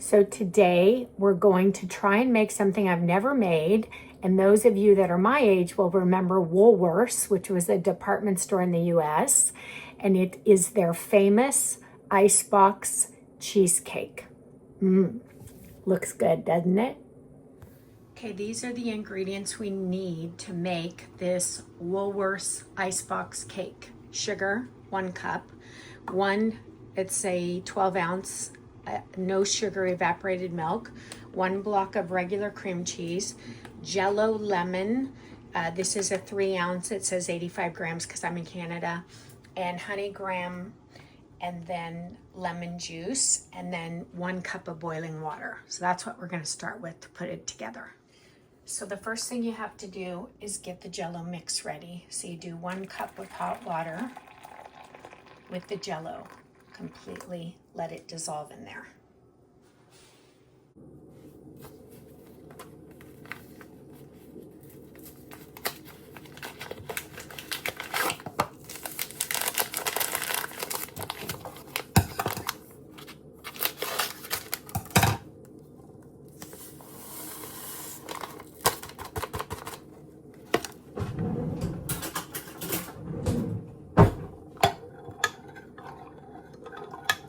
So today we're going to try and make something I've never made. And those of you that are my age will remember Woolworth, which was a department store in the US. And it is their famous icebox cheesecake. Looks good, doesn't it? Okay, these are the ingredients we need to make this Woolworth icebox cake. Sugar, 1 cup. It's a 12 ounce, no sugar evaporated milk. 1 block of regular cream cheese. Jello lemon. This is a 3 ounce. It says 85 grams because I'm in Canada. And honey graham, and then lemon juice, and then 1 cup of boiling water. So that's what we're going to start with to put it together. So the first thing you have to do is get the Jello mix ready. So you do 1 cup of hot water with the Jello. Completely let it dissolve in there.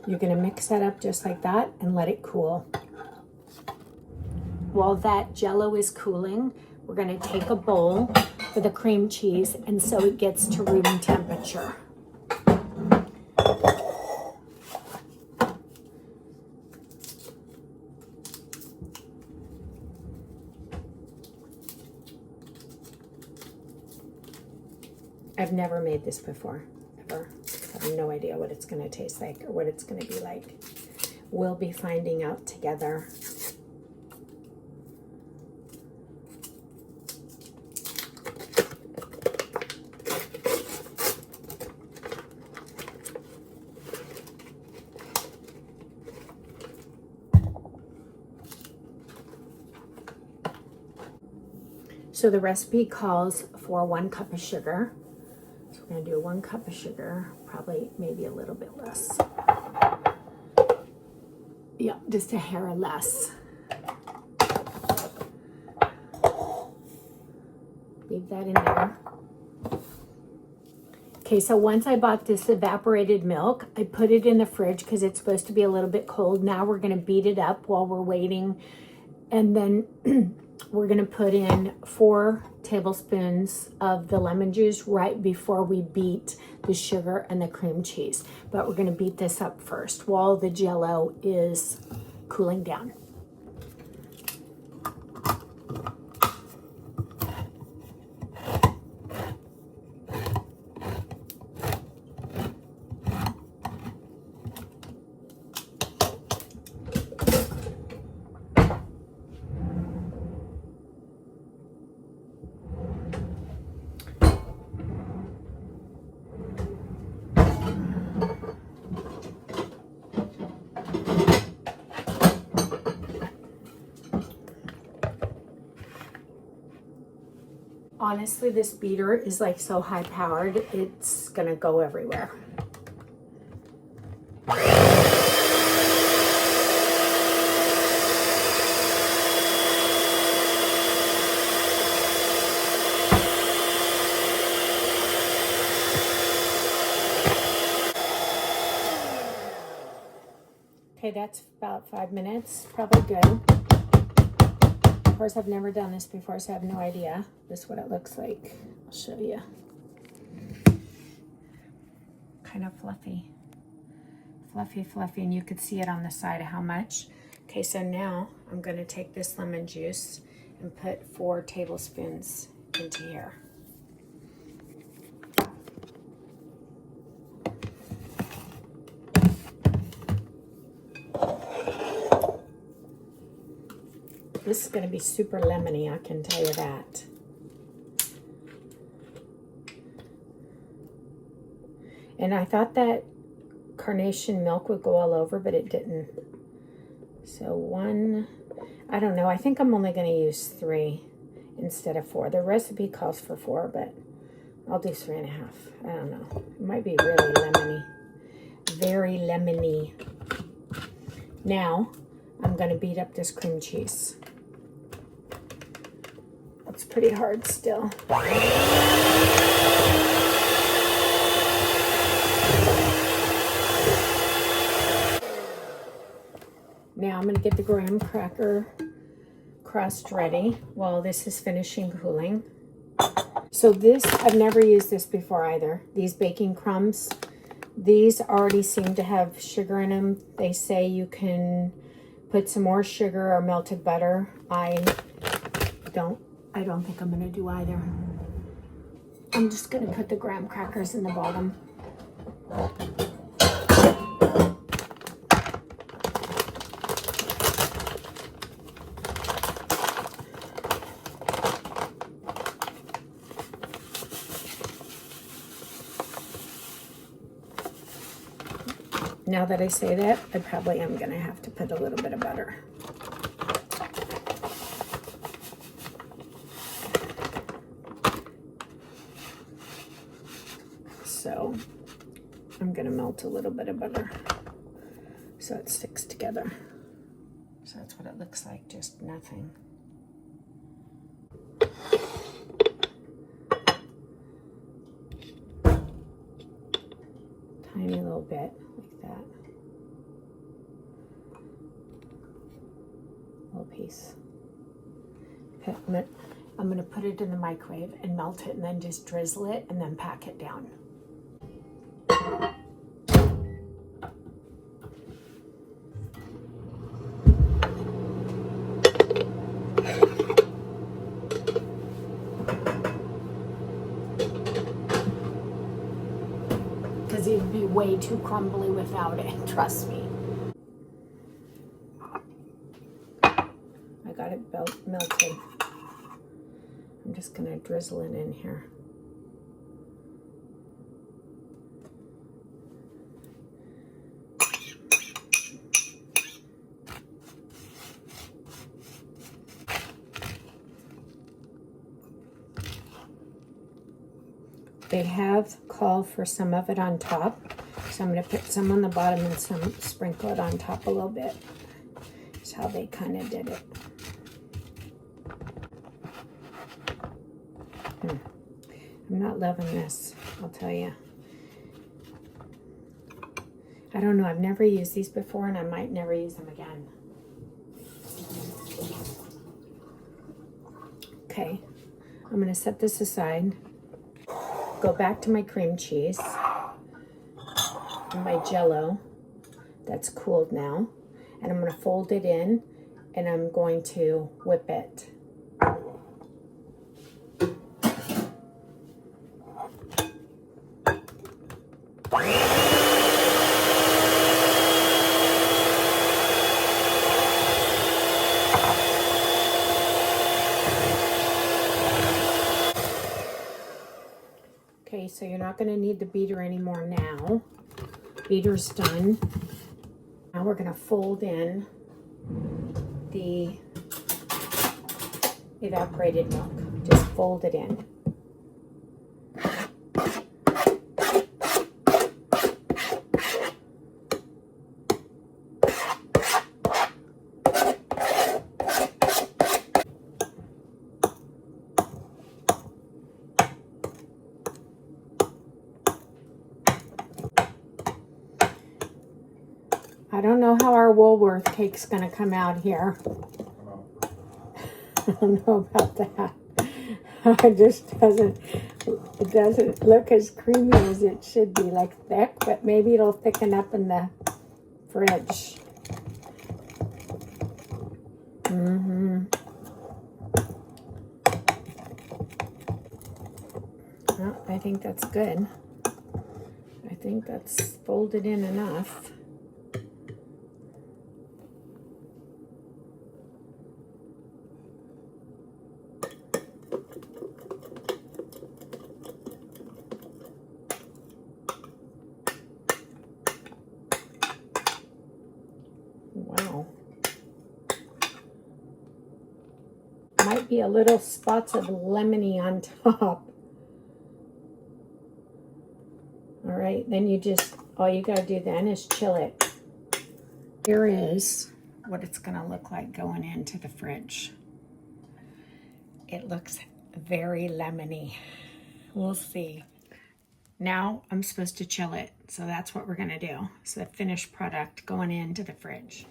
You're going to mix that up just like that and let it cool. While that Jello is cooling, we're going to take a bowl for the cream cheese and so it gets to room temperature. I've never made this before, ever. I have no idea what it's going to taste like or what it's going to be like. We'll be finding out together. So the recipe calls for 1 cup of sugar. So we're going to do 1 cup of sugar, probably maybe a little bit less. Yeah, just a hair less. Leave that in there. Okay, so once I bought this evaporated milk, I put it in the fridge because it's supposed to be a little bit cold. Now we're going to beat it up while we're waiting. And then we're going to put in 4 tablespoons of the lemon juice right before we beat the sugar and the cream cheese. But we're going to beat this up first while the Jello is cooling down. Honestly, this beater is like so high powered, it's gonna go everywhere. Okay, that's about 5 minutes, probably good. Of course, I've never done this before, so I have no idea. This is what it looks like. I'll show you. Kind of fluffy. Fluffy, fluffy, and you could see it on the side of how much. Okay, so now I'm going to take this lemon juice and put 4 tablespoons into here. This is going to be super lemony, I can tell you that. And I thought that carnation milk would go all over, but it didn't. So 1, I don't know, I think I'm only going to use 3 instead of 4. The recipe calls for 4, but I'll do 3.5. I don't know. It might be really lemony. Very lemony. Now, I'm going to beat up this cream cheese. It's pretty hard still. Now I'm going to get the graham cracker crust ready while this is finishing cooling. So this, I've never used this before either. These baking crumbs, these already seem to have sugar in them. They say you can put some more sugar or melted butter. I don't think I'm going to do either. I'm just going to put the graham crackers in the bottom. Now that I say that, I probably am going to have to put a little bit of butter. So I'm going to melt a little bit of butter so it sticks together. So that's what it looks like, just nothing. Tiny little bit like that. Little piece. Okay, I'm going to put it in the microwave and melt it and then just drizzle it and then pack it down. Because it'd be way too crumbly without it, trust me. I got it melted. I'm just going to drizzle it in here. They have called for some of it on top, so I'm going to put some on the bottom and some sprinkle it on top a little bit. That's how they kind of did it. I'm not loving this, I'll tell you. I don't know, I've never used these before and I might never use them again. Okay, I'm going to set this aside. Go back to my cream cheese and my Jell-O that's cooled now, and I'm going to fold it in and I'm going to whip it. Okay, so you're not going to need the beater anymore now. Beater's done. Now we're going to fold in the evaporated milk. Just fold it in. I don't know how our Woolworth cake's going to come out here. I don't know about that. It just doesn't look as creamy as it should be, like thick, but maybe it'll thicken up in the fridge. Well, I think that's good. I think that's folded in enough. Wow. Might be a little spots of lemony on top. All right, then all you gotta do then is chill it. Here is what it's gonna look like going into the fridge. It looks very lemony. We'll see. Now I'm supposed to chill it, so that's what we're gonna do. So the finished product going into the fridge.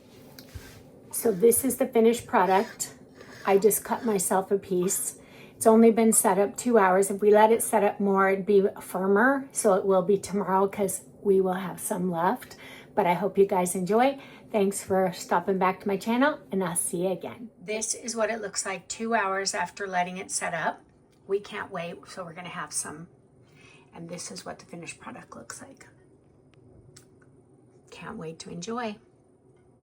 So this is the finished product. I just cut myself a piece. It's only been set up 2 hours. If we let it set up more, it'd be firmer. So it will be tomorrow because we will have some left. But I hope you guys enjoy. Thanks for stopping back to my channel, and I'll see you again. This is what it looks like 2 hours after letting it set up. We can't wait, so we're gonna have some. And this is what the finished product looks like. Can't wait to enjoy.